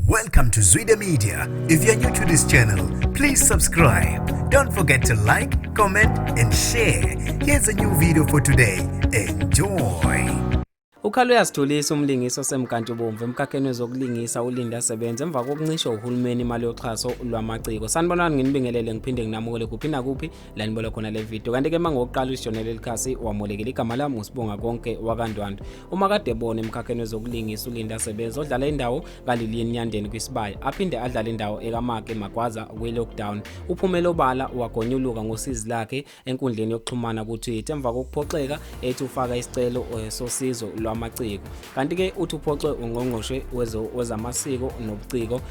Welcome to Zwida Media. If you're new to this channel, please subscribe. Don't forget to like, comment and share. Here's a new video for today. Enjoy. Ukhalo uyasithulisa umlingisi osemkantshubomvu emkhakheni wezokulingisa uLinda Sebenza emva kokuncisha uhulumeni imali yoxhaso lwamaciko. Sanibonani nginibingelele ngiphinde nginamukele kuphi nakuphi la nibola khona le video. Kanti ke mangokuqala uSijonele Elikhasi wamolekela igama lami uSibonga konke wakandwandwe. Uma kade bona emkhakheni wezokulingisa uLinda Sebenza odlala indawo kaLilian Nyandeni kwisibaya aphinde adlala indawo ekaMake Magwaza kwi-lockdown. Uphumelo obala wagonyuluka ngosizi lakhe enkundleni yokuxhumana ku-Twitter emva kokuphoxeka ethi ufaka isicelo sosizo amaciko. Kanti ke uthi uphoxwe ungqongqoshe wezamasiko nobuciko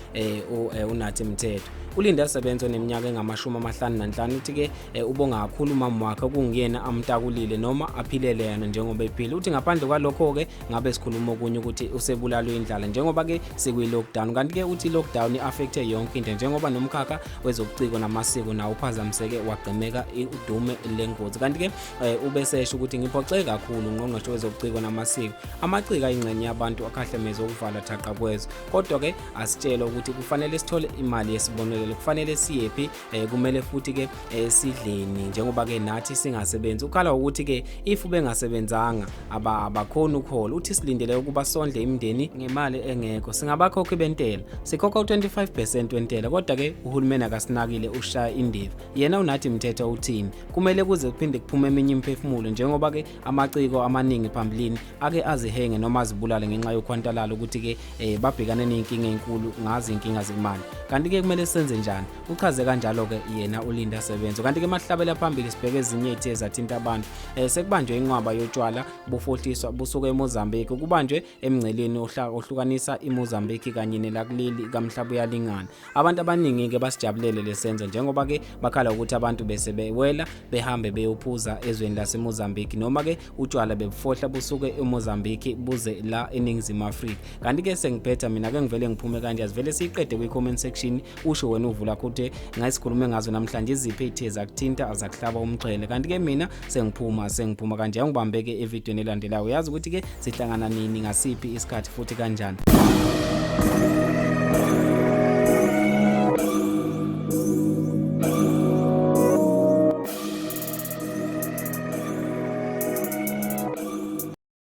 uNathi Mthetho. uLinda Sebenza oneminyaka engama-55 uthi ke ubonga kakhulu umama wakhe okungiyena amtakulile noma aphilele yena njengoba ephila. Uthi ngaphandle kwalokho ke ngabe sikhuluma okunye ukuthi usebulalwe indlala njengoba ke sekuyi-lockdown. Kanti ke uthi i-lockdown i-affecte yonke into njengoba nomkhakha wezobuciko namasiko nawo uphazamiseke wagqemeka udume lengozi. Kanti ke ubesesho ukuthi ngiphoxeke kakhulu ungqongqoshe wezobuciko namasiko. Amaciko ayingxenye yabantu akhahlemeza ukuvala thaqa kwezwe. Kodwa ke asitshela ukuthi kufanele sithole imali yesibonelelo, kufanele siyephi, kumele futhi ke sidleni njengoba ke nathi singasebenzi. Ukhala ukuthi ke if bengasebenzanga abakhona ukhola. Uthi silindele ukuba sondle imindeni ngemali engekho. Singabakhokhi bentela. Sikhokha u25% wentela kodwa ke uhulumeni akasinakile ushaya indiva. Yena uNathi Mthetho uthini? Kumele kuze kuphinde kuphume eminye imphefumulo njengoba ke amaciko amaningi phambilini ake azihenge noma azibulale ngenxa yokhwantalala ukuthi ke babhekane nenkinga enkulu ngazi inkinga zemali. Kanti ke kumele senze njani? Uchaze kanjalo ke yena uLinda Sebenza. Kanti ke mahlabela phambili sibheke ezinye ithe zathinta abantu. Sekubanjwe inqwaba yotshwala bufohliswa busuka eMozambique kubanjwe emngceleni ohlukanisa iMozambique kanye nelakuleli kaMhlaba uyalingana. Abantu abaningi ke basijabulele lesenzo njengoba ke bakhala ukuthi abantu bese bewela behambe beyophuza ezweni laseMozambique noma ke utshwala bebufohla busuke eMozambique buze la eNingizimu Afrika. Kanti ke sengiphetha mina ke ngivele ngiphume kanje asivele siqede kwi-comment section usho wena uvula ukuthi ngasikhulume ngazo namhlanje iziphi ithe zakuthinta azakuhlaba umxhele. Kanti ke mina sengiphuma kanje ngibambeke evidweni elandelayo. Yazi ukuthi ke sihlangana nini ngasiphi isikhathi futhi kanjani.